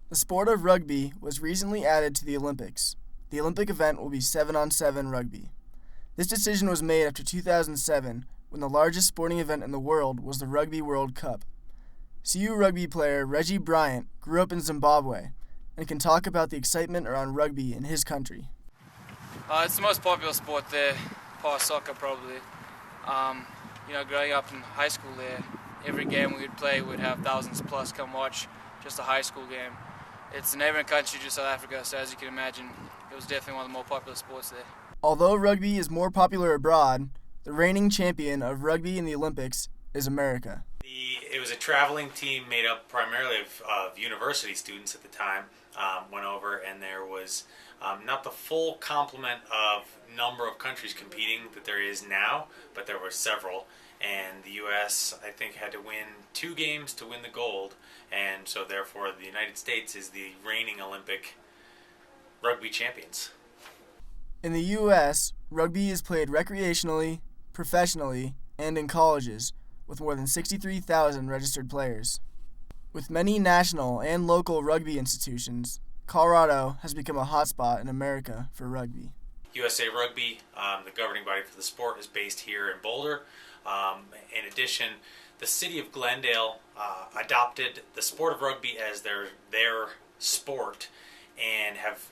The sport of rugby was recently added to the Olympics. The Olympic event will be 7-on-7 rugby. This decision was made after 2007, when the largest sporting event in the world was the Rugby World Cup. CU rugby player Reggie Bryant grew up in Zimbabwe and can talk about the excitement around rugby in his country. It's the most popular sport there, past soccer probably. Growing up in high school there, every game we would play would have thousands plus come watch just a high school game. It's a neighboring country to South Africa, so as you can imagine, it was definitely one of the more popular sports there. Although rugby is more popular abroad, the reigning champion of rugby in the Olympics is America. It was a traveling team made up primarily of university students at the time, went over, and there was not the full complement of number of countries competing that there is now, but there were several. And the U.S., I think, had to win 2 games to win the gold, and so therefore the United States is the reigning Olympic rugby champions. In the U.S., rugby is played recreationally, professionally, and in colleges, with more than 63,000 registered players. With many national and local rugby institutions, Colorado has become a hotspot in America for rugby. USA Rugby, the governing body for the sport, is based here in Boulder. In addition, the city of Glendale adopted the sport of rugby as their sport and have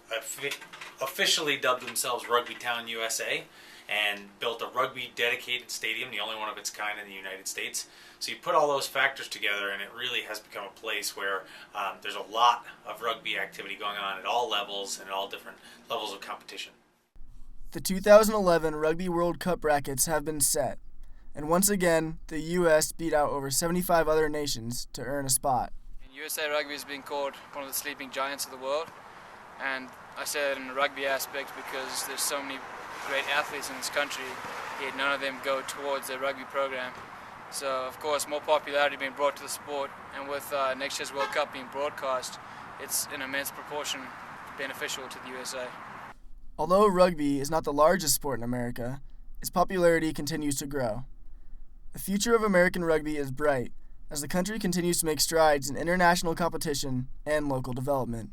officially dubbed themselves Rugby Town USA and built a rugby dedicated stadium, the only one of its kind in the United States. So you put all those factors together and it really has become a place where there's a lot of rugby activity going on at all levels and at all different levels of competition. The 2011 Rugby World Cup brackets have been set, and once again, the U.S. beat out over 75 other nations to earn a spot. USA Rugby has been called one of the sleeping giants of the world, and I say that in the rugby aspect because there's so many great athletes in this country, yet none of them go towards their rugby program. So, of course, more popularity being brought to the sport, and with next year's World Cup being broadcast, it's in immense proportion beneficial to the USA. Although rugby is not the largest sport in America, its popularity continues to grow. The future of American rugby is bright as the country continues to make strides in international competition and local development.